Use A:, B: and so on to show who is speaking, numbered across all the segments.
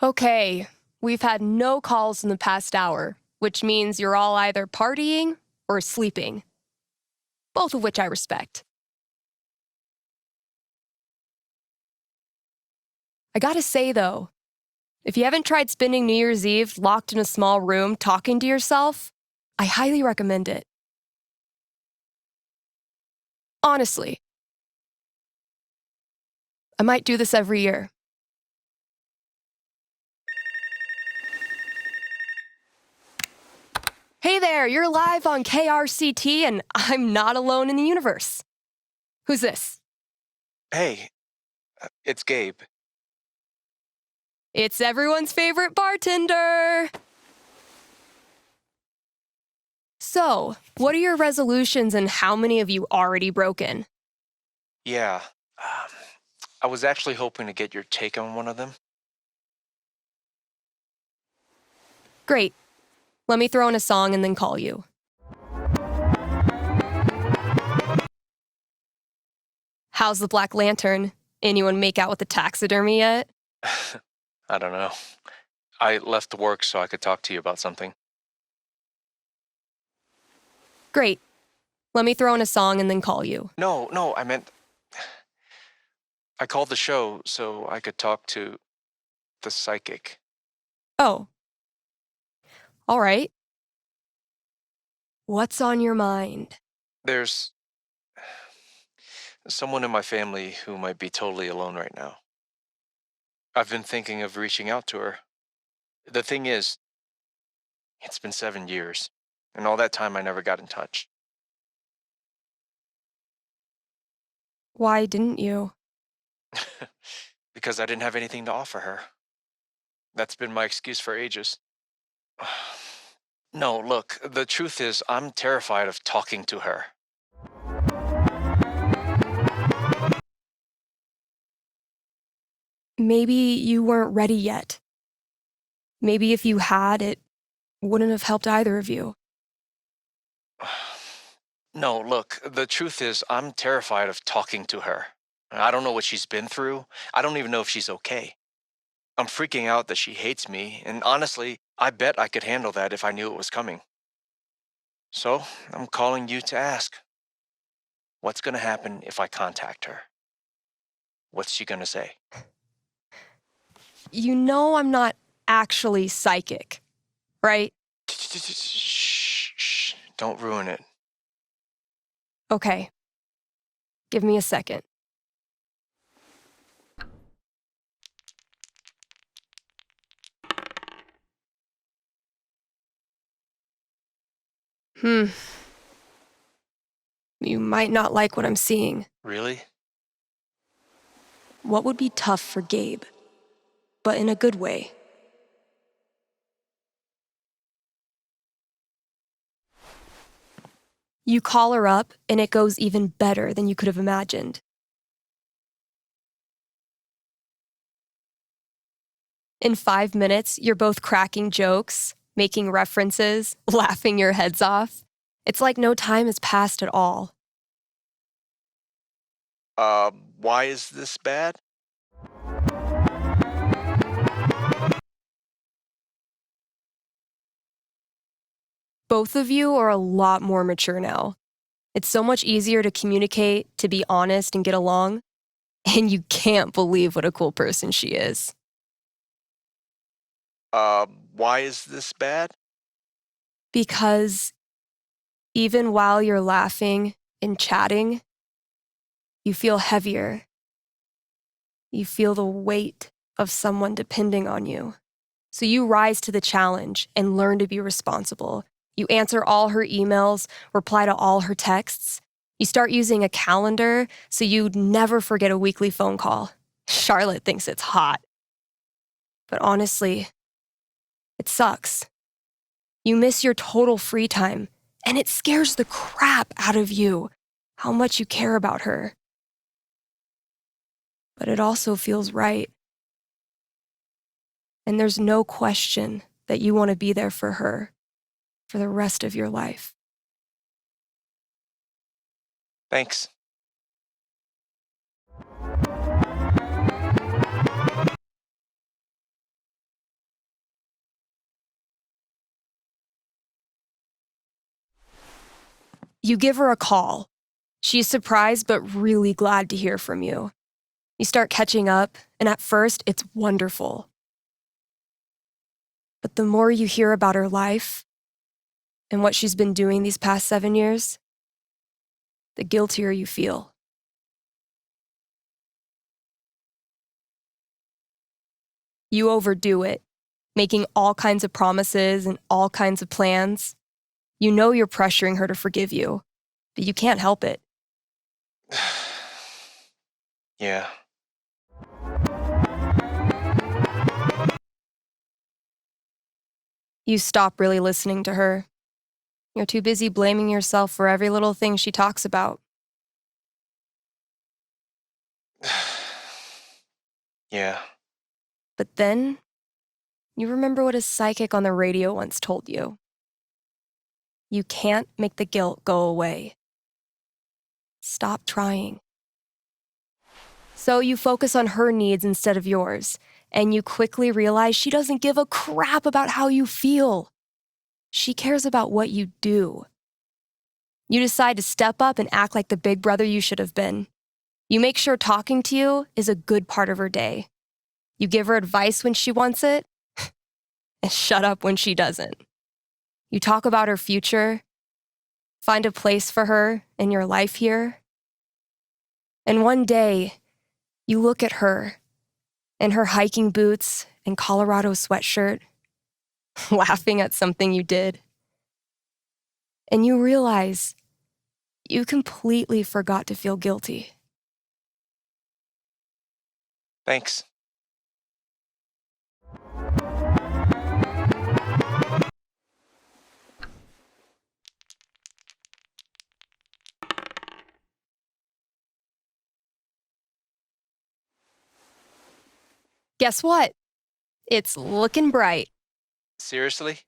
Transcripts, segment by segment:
A: Okay, we've had no calls in the past hour, which means you're all either partying or sleeping, both of which I respect. I gotta say though, if you haven't tried spending New Year's Eve locked in a small room talking to yourself, I highly recommend it. Honestly, I might do this every year. Hey there, you're live on KRCT and I'm not alone in the universe. Who's this?
B: Hey, it's Gabe.
A: It's everyone's favorite bartender. So, what are your resolutions and how many have you already broken?
B: Yeah, um, I was actually hoping to get your take on one of them.
A: Great. Let me throw in a song and then call you. How's the Black Lantern? Anyone make out with the taxidermy yet?
B: I don't know. I left work so I could talk to you about something.
A: Great. Let me throw in a song and then call you.
B: No, I meant I called the show so I could talk to the psychic.
A: Oh. All right. What's on your mind?
B: There's someone in my family who might be totally alone right now. I've been thinking of reaching out to her. The thing is, it's been 7 years, and all that time I never got in touch.
A: Why didn't you?
B: Because I didn't have anything to offer her. That's been my excuse for ages. No, look, the truth is, I'm terrified of talking to her.
A: Maybe you weren't ready yet. Maybe if you had, it wouldn't have helped either of you.
B: No, look, the truth is, I'm terrified of talking to her. I don't know what she's been through. I don't even know if she's okay. I'm freaking out that she hates me, and honestly, I bet I could handle that if I knew it was coming. So, I'm calling you to ask, what's gonna happen if I contact her? What's she gonna say?
A: You know I'm not actually psychic, right?
B: Shh, shh, don't ruin it.
A: Okay. Give me a second. You might not like what I'm seeing.
B: Really?
A: What would be tough for Gabe, but in a good way. You call her up, and it goes even better than you could have imagined. In 5 minutes, you're both cracking jokes, making references, laughing your heads off. It's like no time has passed at all.
B: Why is this bad?
A: Both of you are a lot more mature now. It's so much easier to communicate, to be honest, and get along. And you can't believe what a cool person she is.
B: Why is this bad?
A: Because even while you're laughing and chatting, you feel heavier. You feel the weight of someone depending on you. So you rise to the challenge and learn to be responsible. You answer all her emails, reply to all her texts. You start using a calendar so you'd never forget a weekly phone call. Charlotte thinks it's hot. But honestly, it sucks. You miss your total free time, and it scares the crap out of you how much you care about her. But it also feels right. And there's no question that you want to be there for her for the rest of your life.
B: Thanks.
A: You give her a call. She's surprised but really glad to hear from you. You start catching up, and at first, it's wonderful. But the more you hear about her life and what she's been doing these past 7 years, the guiltier you feel. You overdo it, making all kinds of promises and all kinds of plans. You know you're pressuring her to forgive you, but you can't help it.
B: Yeah.
A: You stop really listening to her. You're too busy blaming yourself for every little thing she talks about.
B: Yeah.
A: But then, you remember what a psychic on the radio once told you. You can't make the guilt go away. Stop trying. So you focus on her needs instead of yours, and you quickly realize she doesn't give a crap about how you feel. She cares about what you do. You decide to step up and act like the big brother you should have been. You make sure talking to you is a good part of her day. You give her advice when she wants it, and shut up when she doesn't. You talk about her future, find a place for her in your life here. And one day, you look at her in her hiking boots and Colorado sweatshirt, laughing at something you did. And you realize you completely forgot to feel guilty.
B: Thanks.
A: Guess what? It's looking bright.
B: Seriously?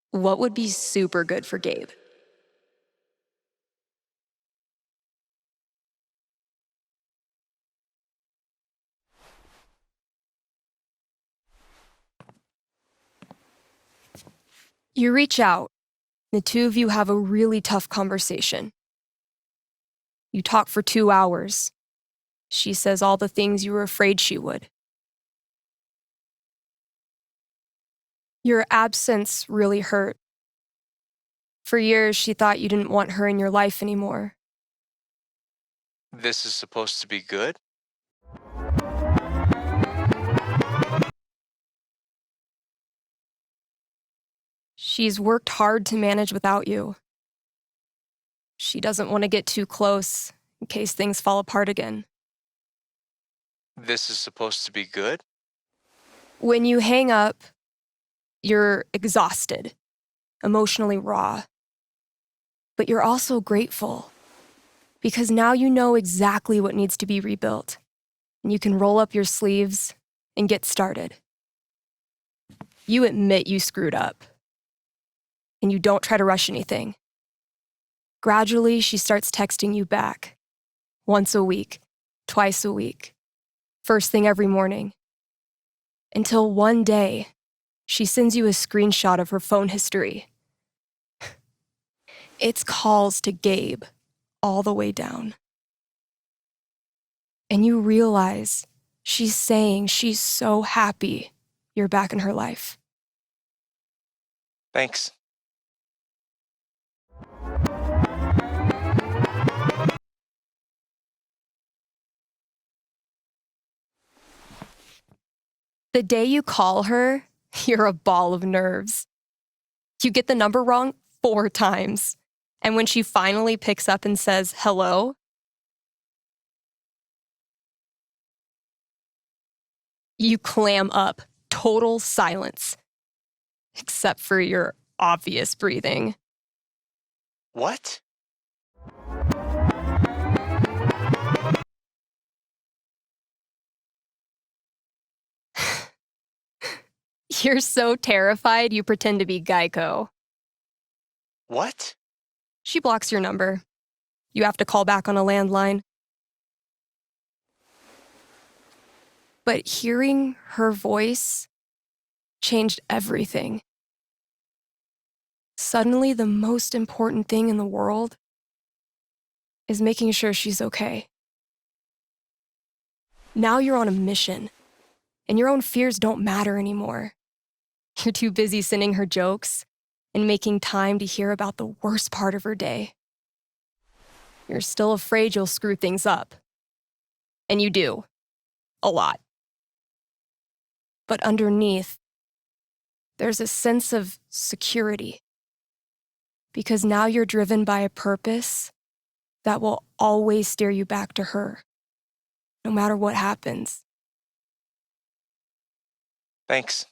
A: What would be super good for Gabe? You reach out. The two of you have a really tough conversation. You talk for 2 hours. She says all the things you were afraid she would. Your absence really hurt. For years, she thought you didn't want her in your life anymore.
B: This is supposed to be good?
A: She's worked hard to manage without you. She doesn't want to get too close in case things fall apart again.
B: This is supposed to be good?
A: When you hang up, you're exhausted, emotionally raw. But you're also grateful because now you know exactly what needs to be rebuilt, and you can roll up your sleeves and get started. You admit you screwed up, and you don't try to rush anything. Gradually, she starts texting you back, once a week, twice a week, first thing every morning. Until one day, she sends you a screenshot of her phone history. It's calls to Gabe all the way down. And you realize she's saying she's so happy you're back in her life.
B: Thanks.
A: The day you call her, you're a ball of nerves. You get the number wrong 4 times. And when she finally picks up and says hello, you clam up, total silence, except for your obvious breathing.
B: What?
A: You're so terrified you pretend to be Geico.
B: What?
A: She blocks your number. You have to call back on a landline. But hearing her voice changed everything. Suddenly, the most important thing in the world is making sure she's okay. Now you're on a mission, and your own fears don't matter anymore. You're too busy sending her jokes and making time to hear about the worst part of her day. You're still afraid you'll screw things up. And you do. A lot. But underneath, there's a sense of security. Because now you're driven by a purpose that will always steer you back to her, no matter what happens.
B: Thanks.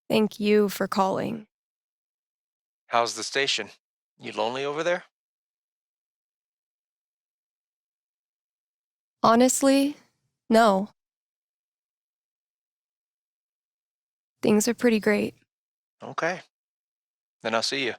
A: Thank you for calling.
B: How's the station? You lonely over there?
A: Honestly, no. Things are pretty great.
B: Okay. Then I'll see you.